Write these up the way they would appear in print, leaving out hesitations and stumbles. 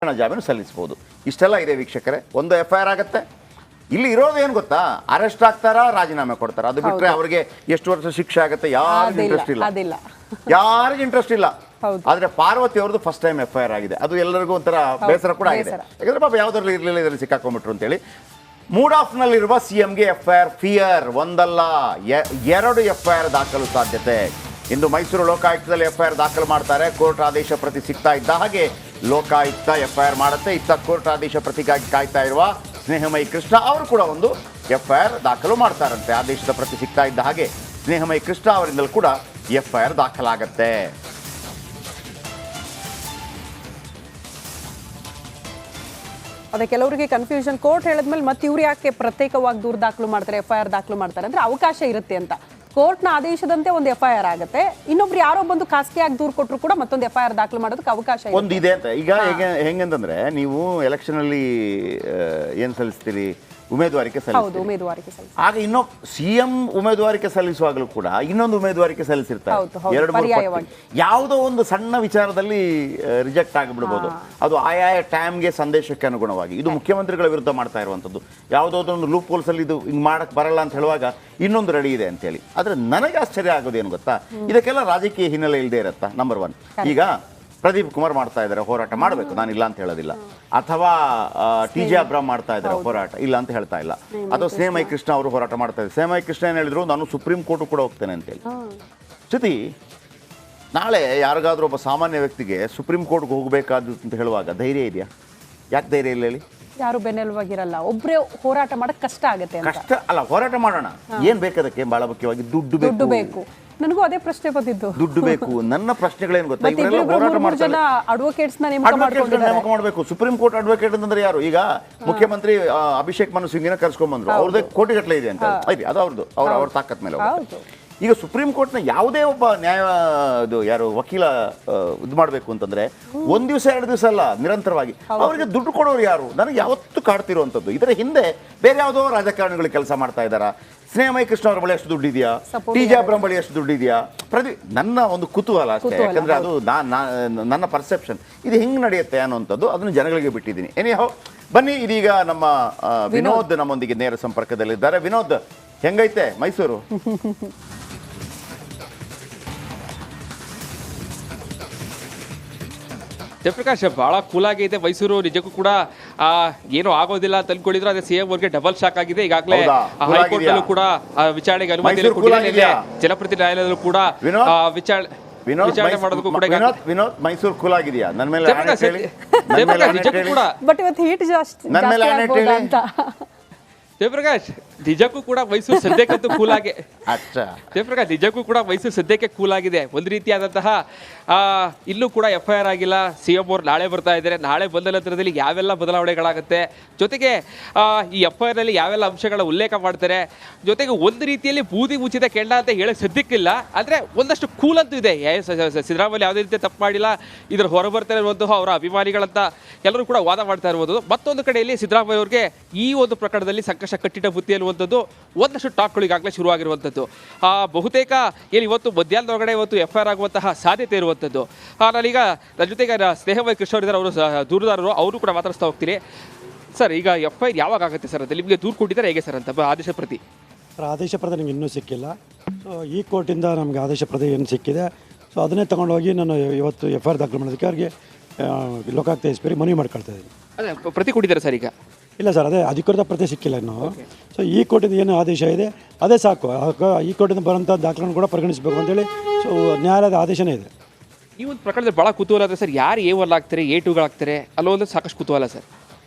ತಕ್ಷಣ ಜಾಮೀನು ಸಲ್ಲಿಸ್ಬೋದು. ಇಷ್ಟೆಲ್ಲ ಇದೆ ವೀಕ್ಷಕರೇ. ಒಂದು FIR ಆಗುತ್ತೆ. ಇಲ್ಲಿ ಇರೋದು ಏನು ಗೊತ್ತಾ, ಅರೆಸ್ಟ್ ಆಗ್ತಾರಾ, ರಾಜೀನಾಮೆ ಕೊಡ್ತಾರ, ಅದು ಬಿಟ್ಟರೆ ಅವ್ರಿಗೆ ಎಷ್ಟು ವರ್ಷ ಶಿಕ್ಷೆ ಆಗುತ್ತೆ ಯಾರಿಗೂ ಇಂಟ್ರೆಸ್ಟ್ ಇಲ್ಲ, ಯಾರಿಗೂ ಇಂಟ್ರೆಸ್ಟ್ ಇಲ್ಲ. ಆದ್ರೆ ಪಾರ್ವತಿ ಅವ್ರದ್ದು ಫಸ್ಟ್ ಟೈಮ್ FIR ಆಗಿದೆ. ಅದು ಎಲ್ಲರಿಗೂ ಒಂಥರ ಬೇಸರ ಕೂಡ ಆಗಿದೆ. ಯಾಕಂದ್ರೆ ಪಾಪ ಯಾವ್ದ್ರಲ್ಲಿ ಇರಲಿಲ್ಲ, ಇದರಲ್ಲಿ ಸಿಕ್ಕಾಕೊಂಡ್ಬಿಟ್ರು ಅಂತೇಳಿ. ಮೂಡ್ ಆಫ್ ನಲ್ಲಿರುವ CMಗೆ FIR ಫಿಯರ್, ಒಂದಲ್ಲ 2 FIR ದಾಖಲು ಸಾಧ್ಯತೆ. ಇಂದು ಮೈಸೂರು ಲೋಕಾಯುಕ್ತದಲ್ಲಿ FIR ದಾಖಲು ಮಾಡ್ತಾರೆ. ಕೋರ್ಟ್ ಆದೇಶ ಪ್ರತಿ ಸಿಗ್ತಾ ಇದ್ದ ಹಾಗೆ ಲೋಕಾಯುಕ್ತ FIR ಮಾಡುತ್ತೆ. ಇತ್ತ ಕೋರ್ಟ್ ಆದೇಶ ಪ್ರತಿಗಾಗಿ ಕಾಯ್ತಾ ಇರುವ ಸ್ನೇಹಮಯಿ ಕೃಷ್ಣ ಅವರು ಕೂಡ ಒಂದು FIR ದಾಖಲು ಮಾಡ್ತಾರಂತೆ. ಆದೇಶದ ಪ್ರತಿ ಸಿಗ್ತಾ ಇದ್ದ ಹಾಗೆ ಸ್ನೇಹಮಯಿ ಕೃಷ್ಣ ಅವರಿಂದಲೂ ಕೂಡ FIR ದಾಖಲಾಗತ್ತೆ. ಅದೇ ಕೆಲವರಿಗೆ ಕನ್ಫ್ಯೂಷನ್, ಕೋರ್ಟ್ ಹೇಳಿದ್ಮೇಲೆ ಮತ್ತೆ ಇವ್ರು ಯಾಕೆ ಪ್ರತ್ಯೇಕವಾಗಿ ದೂರು ದಾಖಲು ಮಾಡ್ತಾರೆ, FIR ದಾಖಲು ಮಾಡ್ತಾರೆ ಅಂದ್ರೆ ಅವಕಾಶ ಇರುತ್ತೆ ಅಂತ. ಕೋರ್ಟ್ನ ಆದೇಶದಂತೆ ಒಂದು FIR ಆಗುತ್ತೆ, ಇನ್ನೊಬ್ರು ಯಾರೋ ಬಂದು ಖಾಸಗಿಯಾಗಿ ದೂರು ಕೊಟ್ಟರು ಕೂಡ ಮತ್ತೊಂದು FIR ದಾಖಲು ಮಾಡೋದಕ್ಕೆ ಅವಕಾಶ ಒಂದು ಇದೆ ಅಂತ. ಈಗ ಹೆಂಗಂತಂದ್ರೆ ನೀವು ಎಲೆಕ್ಷನ್ ಅಲ್ಲಿ ಏನ್ ಸಲ್ಲಿಸ್ತೀರಿ, ಉಮೇದುವಾರಿಕೆ ಸಲ್ಲಿಸ್ತೀರಿ. ಆಗ ಇನ್ನೊಬ್ಬ CM ಉಮೇದುವಾರಿಕೆ ಸಲ್ಲಿಸುವಾಗಲೂ ಕೂಡ ಇನ್ನೊಂದು ಉಮೇದುವಾರಿಕೆ ಸಲ್ಲಿಸಿರ್ತಾರೆ. 2-3 ಯಾವುದೋ ಒಂದು ಸಣ್ಣ ವಿಚಾರದಲ್ಲಿ ರಿಜೆಕ್ಟ್ ಆಗಿಬಿಡ್ಬೋದು. ಅದು ಆಯಾಯ ಟೈಮ್ಗೆ ಸಂದೇಶಕ್ಕೆ ಅನುಗುಣವಾಗಿ. ಇದು ಮುಖ್ಯಮಂತ್ರಿಗಳ ವಿರುದ್ಧ ಮಾಡ್ತಾ ಇರುವಂಥದ್ದು. ಯಾವುದಾದ್ರೂ ಒಂದು ಲೂಪ್ ಹೋಲ್ಸ್ ಅಲ್ಲಿ ಇದು ಹಿಂಗೆ ಮಾಡಕ್ ಬರಲ್ಲ ಅಂತ ಹೇಳುವಾಗ ಇನ್ನೊಂದು ರೆಡಿ ಇದೆ ಅಂತೇಳಿ. ಆದ್ರೆ ನನಗೆ ಆಶ್ಚರ್ಯ ಆಗೋದೇನು ಗೊತ್ತಾ, ಇದಕ್ಕೆಲ್ಲ ರಾಜಕೀಯ ಹಿನ್ನೆಲೆ ಇಲ್ಲದೆ ಇರತ್ತಾ. ನಂಬರ್ 1, ಈಗ ಪ್ರದೀಪ್ ಕುಮಾರ್ ಮಾಡ್ತಾ ಇದ್ದಾರೆ ಹೋರಾಟ, ಮಾಡಬೇಕು, ನಾನು ಇಲ್ಲ ಅಂತ ಹೇಳೋದಿಲ್ಲ. ಅಥವಾ TJ ಅಬ್ರಾಮ್ ಮಾಡ್ತಾ ಇದ್ದಾರೆ ಹೋರಾಟ, ಇಲ್ಲ ಅಂತ ಹೇಳ್ತಾ ಇಲ್ಲ. ಅಥವಾ ಸ್ನೇಹಮಯಿ ಕೃಷ್ಣ ಅವರು ಹೋರಾಟ ಮಾಡ್ತಾ ಇದ್ದಾರೆ. ಸ್ನೇಹಮಯಿ ಕೃಷ್ಣ ಏನು ಹೇಳಿದ್ರು, ನಾನು ಸುಪ್ರೀಂ ಕೋರ್ಟ್ ಕೂಡ ಹೋಗ್ತೇನೆ ಅಂತೇಳಿ. ಜೊತೆ ನಾಳೆ ಯಾರಿಗಾದ್ರೂ ಒಬ್ಬ ಸಾಮಾನ್ಯ ವ್ಯಕ್ತಿಗೆ ಸುಪ್ರೀಂ ಕೋರ್ಟ್ಗೆ ಹೋಗಬೇಕಾದ್ದು ಅಂತ ಹೇಳುವಾಗ ಧೈರ್ಯ ಇದೆಯಾ? ಯಾಕೆ ಧೈರ್ಯ ಇಲ್ಲ ಹೇಳಿ? ಯಾರು ಬೆನ್ನೆಲುವಾಗಿರಲ್ಲ, ಒಬ್ಬರೇ ಹೋರಾಟ ಮಾಡಕ್ ಕಷ್ಟ ಆಗುತ್ತೆ. ಕಷ್ಟ ಅಲ್ಲ, ಹೋರಾಟ ಮಾಡೋಣ. ಏನ್ ಬೇಕದಕ್ಕೆ? ಬಹಳ ಮುಖ್ಯವಾಗಿ ದುಡ್ಡು ಬೇಕು. ನನಗೂ ಅದೇ ಪ್ರಶ್ನೆ ಬಂದಿದ್ದು, ದುಡ್ಡು ಬೇಕು. ನನ್ನ ಪ್ರಶ್ನೆಗಳೇನು ಗೊತ್ತಾ, ಇವರೆಲ್ಲ ಹೋರಾಟ ಮಾಡ್ತಾರೆ, ನೇಮಕ ಮಾಡಬೇಕು. ಸುಪ್ರೀಂ ಕೋರ್ಟ್ ಅಡ್ವೊಕೇಟ್ ಅಂತಂದ್ರೆ ಯಾರು? ಈಗ ಮುಖ್ಯಮಂತ್ರಿ ಅಭಿಷೇಕ್ ಮನು ಸಿಂಗ್ನ ಕರ್ಸ್ಕೊಂಡ್ಬಂದ್ರು, ಅವ್ರದೇ ಕೋಟಿಗಟ್ಟಲೆ ಇದೆ ಅಂತ ಐತಿ, ಅದು ಅವ್ರದ್ದು, ಅವ್ರ ತಾಕತ್ ಮೇಲೆ. ಈಗ ಸುಪ್ರೀಂ ಕೋರ್ಟ್ನ ಯಾವುದೇ ಒಬ್ಬ ಯಾರು ವಕೀಲ ಇದು ಮಾಡಬೇಕು ಅಂತಂದ್ರೆ 1 ದಿವಸ 2 ದಿವಸ ಅಲ್ಲ, ನಿರಂತರವಾಗಿ. ಅವರಿಗೆ ದುಡ್ಡು ಕೊಡೋರು ಯಾರು? ನನಗೆ ಯಾವತ್ತೂ ಕಾಡ್ತಿರುವಂಥದ್ದು. ಇದರ ಹಿಂದೆ ಬೇರೆ ಯಾವುದೋ ರಾಜಕಾರಣಿಗಳು ಕೆಲಸ ಮಾಡ್ತಾ ಇದ್ದಾರಾ? ಸ್ನೇಹಮಯಿ ಕೃಷ್ಣ ಅವ್ರ ಬಳಿ ಎಷ್ಟು ದುಡ್ಡಿದೆಯಾ? TJ ಅಬ್ರಾಮ್ ಬಳಿ ಎಷ್ಟು ದುಡ್ಡಿದೆಯಾ? ನನ್ನ ಒಂದು ಕುತೂಹಲ ಅಷ್ಟೇ. ಯಾಕಂದ್ರೆ ಅದು ನನ್ನ ಪರ್ಸೆಪ್ಷನ್. ಇದು ಹೆಂಗೆ ನಡೆಯುತ್ತೆ ಅನ್ನೋಂಥದ್ದು ಅದನ್ನು ಜನಗಳಿಗೆ ಬಿಟ್ಟಿದ್ದೀನಿ. ಎನಿಹೌ, ಬನ್ನಿ, ಇದೀಗ ನಮ್ಮ ವಿನೋದ್ ನಮ್ಮೊಂದಿಗೆ ನೇರ ಸಂಪರ್ಕದಲ್ಲಿದ್ದಾರೆ. ವಿನೋದ್, ಹೆಂಗೈತೆ ಮೈಸೂರು? ಜಯಪ್ರಕಾಶ್, ಭಾಳ ಕೂಲಾಗಿದೆ ಮೈಸೂರು. ನಿಜಕ್ಕೂ ಕೂಡ ಏನೂ ಆಗೋದಿಲ್ಲ ಅಂತ ಅನ್ಕೊಂಡಿದ್ರು, ಅದೇ CM ಅವ್ರಿಗೆ ಡಬಲ್ ಶಾಕ್ ಆಗಿದೆ. ಈಗಾಗಲೇ ಹೈಕೋರ್ಟ್ ಅಲ್ಲೂ ಕೂಡ ವಿಚಾರಣೆಗೆ ಅನುಮತಿ ಕೊಟ್ಟಿದೆ. ಜನಪ್ರತಿನಿಧಿ ನ್ಯಾಯಾಲಯದಲ್ಲೂ ಕೂಡ ವಿಚಾರಣೆ ಮಾಡೋದಕ್ಕೂ ಕೂಡ. ವಿನೋದ್, ಮೈಸೂರು ಕೂಲ್ ಆಗಿದೆಯಾ? ನನ್ನ ಮೇಲೆ ನಿಜಕ್ಕೂ ಕೂಡ ಬಟ್ ಇವತ್ತು ಹೀಟ್ ಜಾಸ್ತಿ ಅಂತ. ಜಯಪ್ರಕಾಶ್, ನಿಜಕ್ಕೂ ಕೂಡ ಮೈಸೂರು ಸದ್ಯಕ್ಕಂತೂ ಕೂಲ್ ಆಗಿ ಜಯಪ್ರಕಾಶ್ ನಿಜಕ್ಕೂ ಕೂಡ ಮೈಸೂರು ಸದ್ಯಕ್ಕೆ ಕೂಲ್ ಆಗಿದೆ. ಒಂದು ರೀತಿಯಾದಂತಹ ಇಲ್ಲೂ ಕೂಡ FIR ಆಗಿಲ್ಲ. CM ಅವರು ನಾಳೆ ಬರ್ತಾ ಇದ್ದಾರೆ. ನಾಳೆ ಬಂದ ನಂತರದಲ್ಲಿ ಯಾವೆಲ್ಲ ಬದಲಾವಣೆಗಳಾಗುತ್ತೆ, ಜೊತೆಗೆ ಈ FIR ನಲ್ಲಿ ಯಾವೆಲ್ಲ ಅಂಶಗಳ ಉಲ್ಲೇಖ ಮಾಡ್ತಾರೆ, ಜೊತೆಗೆ ಒಂದು ರೀತಿಯಲ್ಲಿ ಬೂದಿ ಮುಚ್ಚಿದ ಕೆಂಡ ಅಂತ ಹೇಳಕ್ ಸದ್ಯಕ್ಕಿಲ್ಲ. ಆದರೆ ಒಂದಷ್ಟು ಕೂಲ್ ಅಂತೂ ಇದೆ. ಸಿದ್ದರಾಮಯ್ಯ ಯಾವುದೇ ರೀತಿ ತಪ್ಪು ಮಾಡಿಲ್ಲ, ಇದ್ರ ಹೊರಬರ್ತಾರೆ ಇರುವಂತಹ ಅವರ ಅಭಿಮಾನಿಗಳಂತ ಎಲ್ಲರೂ ಕೂಡ ವಾದ ಮಾಡ್ತಾ ಇರುವುದು. ಮತ್ತೊಂದು ಕಡೆಯಲ್ಲಿ ಸಿದ್ದರಾಮಯ್ಯ ಅವರಿಗೆ ಈ ಒಂದು ಪ್ರಕರಣದಲ್ಲಿ ಸಂಕಷ್ಟ ಕಟ್ಟಿಟ ಬುತ್ತಿ ಅನ್ನುವಂಥದ್ದು ಒಂದಷ್ಟು ಟಾಕ್ಗಳು ಈಗಾಗಲೇ ಶುರುವಾಗಿರುವಂಥದ್ದು. ಬಹುತೇಕ ಏನು ಇವತ್ತು ಮಧ್ಯಾಹ್ನದೊಳಗಡೆ ಇವತ್ತು FIR ಆಗುವಂತಹ ಸಾಧ್ಯತೆ ಇರುವಂಥದ್ದು. ನಾನೀಗ ನನ್ನ ಜೊತೆಗೆ ಸ್ನೇಹಮಯಿ ಕೃಷ್ಣ ಅವರಿದ್ದಾರೆ, ಅವರು ದೂರುದಾರರು, ಅವರು ಕೂಡ ಮಾತಾಡಿಸ್ತಾ ಹೋಗ್ತೀನಿ. ಸರ್, ಈಗ FIR ಯಾವಾಗ ಆಗುತ್ತೆ ಸರ್? ಅಂತ ನಿಮಗೆ ದೂರು ಕೊಟ್ಟಿದ್ದಾರೆ ಹೇಗೆ ಸರ್ ಅಂತ? ಆದೇಶ ಪ್ರತಿ ನಿಮ್ಗೆ ಇನ್ನೂ ಸಿಕ್ಕಿಲ್ಲ. ಸೊ ಈ ಕೋರ್ಟಿಂದ ನಮಗೆ ಆದೇಶ ಪ್ರತಿ ಏನು ಸಿಕ್ಕಿದೆ, ಸೊ ಅದನ್ನೇ ತೊಗೊಂಡೋಗಿ ನಾನು ಇವತ್ತು FIR ದಾಖಲು ಮಾಡೋದಕ್ಕೆ ಅವ್ರಿಗೆ ಲೋಕಾಯುಕ್ತ SP ಮನವಿ ಮಾಡ್ಕೊಳ್ತಾ ಇದ್ದೀನಿ. ಅದೇ ಪ್ರತಿ ಕೊಟ್ಟಿದ್ದಾರೆ ಸರ್? ಈಗ ಇಲ್ಲ ಸರ್, ಅದೇ ಅಧಿಕೃತ ಪ್ರತಿ ಸಿಕ್ಕಿಲ್ಲ ಇನ್ನು. ಸೊ ಈ ಕೋರ್ಟಿಂದ ಏನು ಆದೇಶ ಇದೆ ಅದೇ ಸಾಕು. ಈ ಕೋರ್ಟಿಂದ ಬರೋಂಥ ದಾಖಲೆಗಳನ್ನು ಕೂಡ ಪರಿಗಣಿಸಬೇಕು ಅಂತೇಳಿ ಸೊ ನ್ಯಾಯಾಲಯದ ಆದೇಶನೇ ಇದೆ. ಈ ಒಂದು ಪ್ರಕರಣದಲ್ಲಿ ಭಾಳ ಕುತೂಹಲ ಇದೆ ಸರ್. ಯಾರು A1 ಆಗ್ತಾರೆ, A2 ಆಗ್ತಾರೆ ಅಲ್ಲೊಂದು ಸಾಕಷ್ಟು ಕುತೂಹಲ ಸರ್.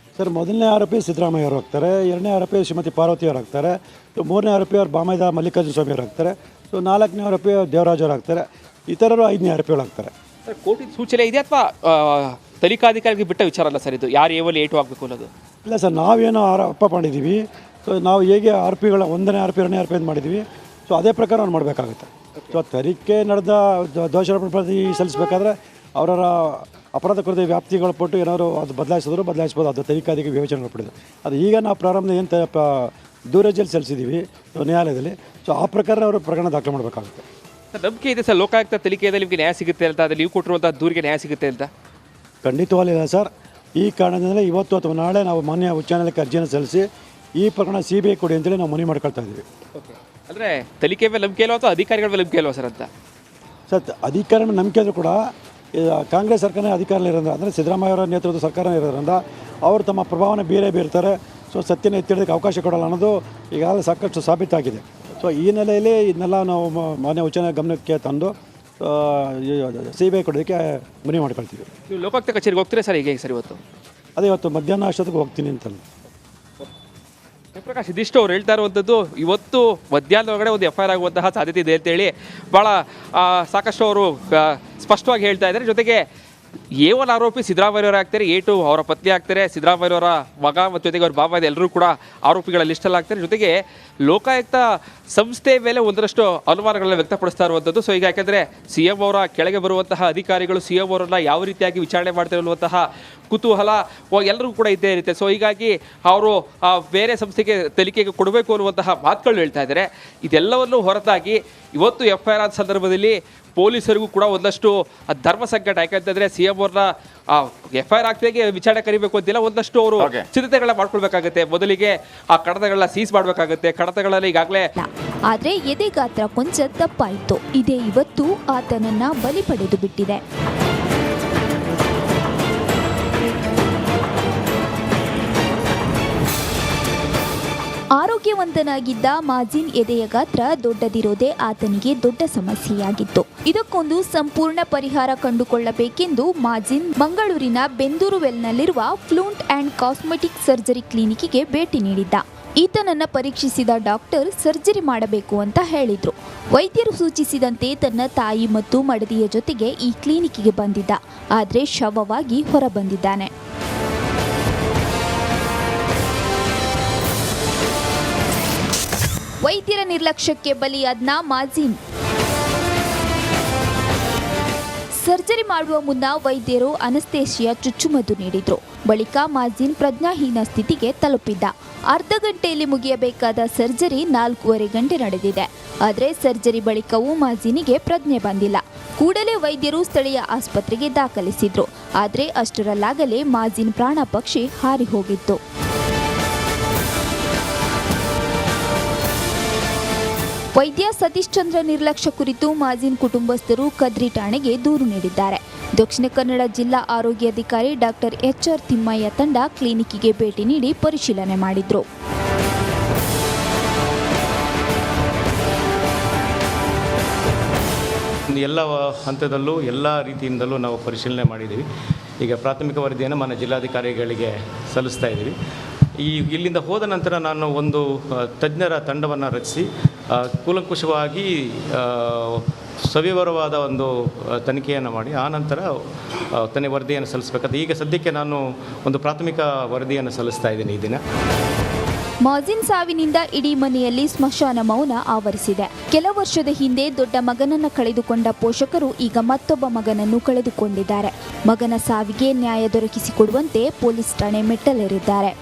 ಮೊದಲನೇ ಆರೋಪಿ ಸಿದ್ದರಾಮಯ್ಯ ಅವರು ಆಗ್ತಾರೆ, 2ನೇ ಆರೋಪಿ ಶ್ರೀಮತಿ ಪಾರ್ವತಿ ಅವರು ಆಗ್ತಾರೆ, ಸೊ 3ನೇ ಆರೋಪಿ ಅವರು ಬಾಮೈದ ಮಲ್ಲಿಕಾರ್ಜುನ ಸ್ವಾಮಿ ಅವರು ಆಗ್ತಾರೆ, ಸೊ 4ನೇ ಆರೋಪಿ ದೇವರಾಜ್ ಅವರು ಆಗ್ತಾರೆ, ಇತರರು 5ನೇ ಆರೋಪಿಗಳು ಆಗ್ತಾರೆ. ಸರ್, ಕೋರ್ಟಿನ ಸೂಚನೆ ಇದೆ ಅಥವಾ ತನಿಖಾಧಿಕಾರಿಗೆ ಬಿಟ್ಟ ವಿಚಾರ ಅಲ್ಲ ಸರ್ ಇದು? ಯಾರು A1 A2 ಆಗಬೇಕು ಅನ್ನೋದು? ಇಲ್ಲ ಸರ್, ನಾವೇನು ಆರೋಪ ಮಾಡಿದ್ದೀವಿ, ಸೊ ನಾವು ಹೇಗೆ ಆರೋಪಿಗಳ 1ನೇ ಆರೋಪಿ 2ನೇ ಆರೋಪಿ ಅಂತ ಮಾಡಿದ್ದೀವಿ, ಸೊ ಅದೇ ಪ್ರಕಾರ ಅವ್ನು ಮಾಡಬೇಕಾಗುತ್ತೆ. ಸೊ ತನಿಖೆ ನಡೆದ ದೋಷಾರೋಪಣೆ ಪ್ರತಿ ಸಲ್ಲಿಸಬೇಕಾದ್ರೆ ಅವರ ಅಪರಾಧ ಕೃತ್ಯ ವ್ಯಾಪ್ತಿಗಳು ಪಟ್ಟು ಏನಾದರೂ ಅದು ಬದಲಾಯಿಸ್ಬೋದು. ಅದು ತನಿಖಾಧಿಕಾರಿ ವಿವೇಚನೆ ಪಡೆದು ಅದು ಈಗ ನಾವು ಪ್ರಾರಂಭದ ಏನು ದೂರಜಲ್ಲಿ ಸಲ್ಲಿಸಿದ್ದೀವಿ ನ್ಯಾಯಾಲಯದಲ್ಲಿ, ಸೊ ಆ ಪ್ರಕಾರ ಅವರು ಪ್ರಕರಣ ದಾಖಲೆ ಮಾಡಬೇಕಾಗುತ್ತೆ. ಸರ್, ನಂಬಿಕೆ ಇದೆ ಸರ್ ಲೋಕಾಯುಕ್ತ ತನಿಖೆಯಲ್ಲಿ ನಿಮಗೆ ನ್ಯಾಯ ಸಿಗುತ್ತೆ ಅಂತ? ಅದಲ್ಲಿ ನೀವು ಕೊಟ್ಟಿರುವಂಥ ದೂರಿಗೆ ನ್ಯಾಯ ಸಿಗುತ್ತೆ ಅಂತ? ಖಂಡಿತವಾಗಿಲ್ಲ ಸರ್. ಈ ಕಾರಣದಿಂದಲೇ ಇವತ್ತು ಅಥವಾ ನಾಳೆ ನಾವು ಮಾನ್ಯ ಉಚ್ಚ ನ್ಯಾಯಾಲಯಕ್ಕೆ ಅರ್ಜಿಯನ್ನು ಸಲ್ಲಿಸಿ ಈ ಪ್ರಕರಣ CBI ಕೊಡಿ ಅಂತೇಳಿ ನಾವು ಮನವಿ ಮಾಡ್ಕೊಳ್ತಾ ಇದ್ದೀವಿ. ಅಂದರೆ ತನಿಖೆ ಮೇಲೆ ನಂಬಿಕೆ ಇಲ್ವಾ ಅಥವಾ ಅಧಿಕಾರಿಗಳ ಮೇಲೆ ನಂಬಿಕೆ ಇಲ್ವಾ ಸರ್ ಅಂತ? ಸರ್, ಅಧಿಕಾರ ಮೇಲೆ ನಂಬಿಕೆ ಆದರೂ ಕೂಡ ಕಾಂಗ್ರೆಸ್ ಸರ್ಕಾರ ಅಧಿಕಾರ ಇರೋದ್ರಿಂದ, ಅಂದರೆ ಸಿದ್ದರಾಮಯ್ಯ ಅವರ ನೇತೃತ್ವದ ಸರ್ಕಾರ ಇರೋದ್ರಿಂದ ಅವರು ತಮ್ಮ ಪ್ರಭಾವನ ಬೀರ್ತಾರೆ. ಸೊ ಸತ್ಯನ ಎತ್ತಿಡೋದಕ್ಕೆ ಅವಕಾಶ ಕೊಡಲ್ಲ ಅನ್ನೋದು ಈಗಾಗಲೇ ಸಾಕಷ್ಟು ಸಾಬೀತಾಗಿದೆ. ಸೊ ಈ ನೆಲೆಯಲ್ಲಿ ಇದನ್ನೆಲ್ಲ ನಾವು ಮಾನ್ಯ ಉಚ್ಚ ನ್ಯಾಯಾಲಯ ಗಮನಕ್ಕೆ ತಂದು CBI ಕೊಡೋದಕ್ಕೆ ಮನವಿ ಮಾಡ್ಕೊಳ್ತೀವಿ. ನೀವು ಲೋಕಾಯುಕ್ತ ಕಚೇರಿಗೆ ಹೋಗ್ತೀರಾ ಸರ್? ಈಗ ಸರ್ ಇವತ್ತು ಅದೇ ಇವತ್ತು ಮಧ್ಯಾಹ್ನ ಅಷ್ಟೊತ್ತಿಗೆ ಹೋಗ್ತೀನಿ ಅಂತಲ್ಲ. ಪ್ರಕಾಶ್, ಇದಿಷ್ಟು ಅವ್ರು ಹೇಳ್ತಾ ಇರುವಂಥದ್ದು. ಇವತ್ತು ಮಧ್ಯಾಹ್ನದೊಳಗಡೆ ಒಂದು FIR ಆಗುವಂತಹ ಸಾಧ್ಯತೆ ಇದೆ ಅಂತೇಳಿ ಭಾಳ ಸಾಕಷ್ಟು ಅವರು ಸ್ಪಷ್ಟವಾಗಿ ಹೇಳ್ತಾ ಇದ್ದಾರೆ. ಜೊತೆಗೆ A1 ಆರೋಪಿ ಸಿದ್ದರಾಮಯ್ಯವರೇ ಆಗ್ತಾರೆ, A2 ಅವರ ಪತ್ನಿ ಆಗ್ತಾರೆ, ಸಿದ್ದರಾಮಯ್ಯವರ ಮಗ ಮತ್ತು ಜೊತೆಗೆ ಅವ್ರ ಬಾಬಾ ಎಲ್ಲರೂ ಕೂಡ ಆರೋಪಿಗಳ ಲಿಸ್ಟಲ್ಲಿ ಆಗ್ತಾರೆ. ಜೊತೆಗೆ ಲೋಕಾಯುಕ್ತ ಸಂಸ್ಥೆ ಮೇಲೆ ಒಂದಷ್ಟು ಅನುಮಾನಗಳನ್ನ ವ್ಯಕ್ತಪಡಿಸ್ತಾ ಇರುವಂಥದ್ದು. ಸೊ ಈಗ ಯಾಕೆಂದರೆ CM ಅವರ ಕೆಳಗೆ ಬರುವಂತಹ ಅಧಿಕಾರಿಗಳು CM ಅವರನ್ನ ಯಾವ ರೀತಿಯಾಗಿ ವಿಚಾರಣೆ ಮಾಡ್ತಾರೆ ಅನ್ನುವಂತಹ ಕುತೂಹಲ ಎಲ್ಲರಿಗೂ ಕೂಡ ಇದ್ದೇ ಇರುತ್ತೆ. ಸೊ ಹೀಗಾಗಿ ಅವರು ಬೇರೆ ಸಂಸ್ಥೆಗೆ ತನಿಖೆಗೆ ಕೊಡಬೇಕು ಅನ್ನುವಂತಹ ಮಾತುಗಳು ಹೇಳ್ತಾ ಇದ್ದಾರೆ. ಇದೆಲ್ಲವನ್ನು ಹೊರತಾಗಿ ಇವತ್ತು FIR ಆದ ಸಂದರ್ಭದಲ್ಲಿ ಪೊಲೀಸರಿಗೂ ಕೂಡ ಒಂದಷ್ಟು ಧರ್ಮ ಸಂಕಟ. ಯಾಕಂತಂದರೆ CM ಅವ್ರನ್ನ FIR ಆಗ್ತಿಗೆ ವಿಚಾರಣೆ ಕರಿಬೇಕು ಅಂತಿಲ್ಲ, ಒಂದಷ್ಟು ಅವರು ಸಿದ್ಧತೆಗಳನ್ನ ಮಾಡ್ಕೊಳ್ಬೇಕಾಗತ್ತೆ. ಮೊದಲಿಗೆ ಆ ಕಡತಗಳನ್ನ ಸೀಸ್ ಮಾಡಬೇಕಾಗತ್ತೆ. ಕಡತಗಳಲ್ಲಿ ಈಗಾಗಲೇ ಆದರೆ ಎದೆಗಾತ್ರ ಕೊಂಚ ತಪ್ಪಾಯಿತು. ಇದೇ ಇವತ್ತು ಆತನನ್ನ ಬಲಿ ಪಡೆದು ಬಿಟ್ಟಿದೆ. ಆರೋಗ್ಯವಂತನಾಗಿದ್ದ ಮಾಜಿನ್ ಎದೆಯ ಗಾತ್ರ ದೊಡ್ಡದಿರೋದೇ ಆತನಿಗೆ ದೊಡ್ಡ ಸಮಸ್ಯೆಯಾಗಿತ್ತು. ಇದಕ್ಕೊಂದು ಸಂಪೂರ್ಣ ಪರಿಹಾರ ಕಂಡುಕೊಳ್ಳಬೇಕೆಂದು ಮಾಜಿನ್ ಮಂಗಳೂರಿನ ಬೆಂದೂರುವೆಲ್ನಲ್ಲಿರುವ ಫ್ಲೂಂಟ್ ಅಂಡ್ ಕಾಸ್ಮೆಟಿಕ್ ಸರ್ಜರಿ ಕ್ಲಿನಿಕ್ಗೆ ಭೇಟಿ ನೀಡಿದ್ದ. ಈತನನ್ನ ಪರೀಕ್ಷಿಸಿದ ಡಾಕ್ಟರ್ ಸರ್ಜರಿ ಮಾಡಬೇಕು ಅಂತ ಹೇಳಿದ್ರು. ವೈದ್ಯರು ಸೂಚಿಸಿದಂತೆ ತನ್ನ ತಾಯಿ ಮತ್ತು ಮಡದಿಯ ಜೊತೆಗೆ ಈ ಕ್ಲಿನಿಕ್ಗೆ ಬಂದಿದ್ದ. ಆದರೆ ಶವವಾಗಿ ಹೊರಬಂದಿದ್ದಾನೆ. ವೈದ್ಯರ ನಿರ್ಲಕ್ಷ್ಯಕ್ಕೆ ಬಲಿಯಾದ್ನ ಮಾಜಿನ್. ಸರ್ಜರಿ ಮಾಡುವ ಮುನ್ನ ವೈದ್ಯರು ಅನಸ್ತೇಶಿಯಾ ಚುಚ್ಚುಮದ್ದು ನೀಡಿದ್ರು. ಬಳಿಕ ಮಾಜಿನ್ ಪ್ರಜ್ಞಾಹೀನ ಸ್ಥಿತಿಗೆ ತಲುಪಿದ್ದ. ಅರ್ಧ ಗಂಟೆಯಲ್ಲಿ ಮುಗಿಯಬೇಕಾದ ಸರ್ಜರಿ 4.5 ಗಂಟೆ ನಡೆದಿದೆ. ಆದರೆ ಸರ್ಜರಿ ಬಳಿಕವೂ ಮಾಜಿನಿಗೆ ಪ್ರಜ್ಞೆ ಬಂದಿಲ್ಲ. ಕೂಡಲೇ ವೈದ್ಯರು ಸ್ಥಳೀಯ ಆಸ್ಪತ್ರೆಗೆ ದಾಖಲಿಸಿದ್ರು. ಆದರೆ ಅಷ್ಟರಲ್ಲಾಗಲೇ ಮಾಜಿನ್ ಪ್ರಾಣ ಪಕ್ಷಿ ಹಾರಿ ಹೋಗಿತ್ತು. ವೈದ್ಯ ಸತೀಶ್ ಚಂದ್ರ ನಿರ್ಲಕ್ಷ್ಯ ಕುರಿತು ಮಾಜಿನ್ ಕುಟುಂಬಸ್ಥರು ಕದ್ರಿ ಠಾಣೆಗೆ ದೂರು ನೀಡಿದ್ದಾರೆ. ದಕ್ಷಿಣ ಕನ್ನಡ ಜಿಲ್ಲಾ ಆರೋಗ್ಯಾಧಿಕಾರಿ ಡಾಕ್ಟರ್ HR ತಿಮ್ಮಯ್ಯ ತಂಡ ಕ್ಲಿನಿಕ್ಗೆ ಭೇಟಿ ನೀಡಿ ಪರಿಶೀಲನೆ ಮಾಡಿದ್ರು. ಎಲ್ಲ ಹಂತದಲ್ಲೂ ಎಲ್ಲ ರೀತಿಯಿಂದಲೂ ನಾವು ಪರಿಶೀಲನೆ ಮಾಡಿದ್ದೀವಿ. ಈಗ ಪ್ರಾಥಮಿಕ ವರದಿಯನ್ನು ಮಾನ್ಯ ಜಿಲ್ಲಾಧಿಕಾರಿಗಳಿಗೆ ಸಲ್ಲಿಸ್ತಾ ಇದ್ದೀವಿ. ಇಲ್ಲಿಂದ ಹೋದ ನಂತರ ನಾನು ಒಂದು ತಜ್ಞರ ತಂಡವನ್ನು ರಚಿಸಿ ಕೂಲಂಕುಷವಾಗಿ ಸವಿವರವಾದ ಒಂದು ತನಿಖೆಯನ್ನು ಮಾಡಿ ಆ ನಂತರ ವರದಿಯನ್ನು ಸಲ್ಲಿಸಬೇಕಾದ. ಈಗ ಸದ್ಯಕ್ಕೆ ನಾನು ಒಂದು ಪ್ರಾಥಮಿಕ ವರದಿಯನ್ನು ಸಲ್ಲಿಸ್ತಾ ಇದ್ದೀನಿ ಈ ದಿನ. ಮಾಜಿನ್ ಸಾವಿನಿಂದ ಇಡೀ ಮನೆಯಲ್ಲಿ ಸ್ಮಶಾನ ಮೌನ ಆವರಿಸಿದೆ. ಕೆಲ ವರ್ಷದ ಹಿಂದೆ ದೊಡ್ಡ ಮಗನನ್ನು ಕಳೆದುಕೊಂಡ ಪೋಷಕರು ಈಗ ಮತ್ತೊಬ್ಬ ಮಗನನ್ನು ಕಳೆದುಕೊಂಡಿದ್ದಾರೆ. ಮಗನ ಸಾವಿಗೆ ನ್ಯಾಯ ದೊರಕಿಸಿಕೊಡುವಂತೆ ಪೊಲೀಸ್ ಠಾಣೆ ಮೆಟ್ಟಲೇರಿದ್ದಾರೆ.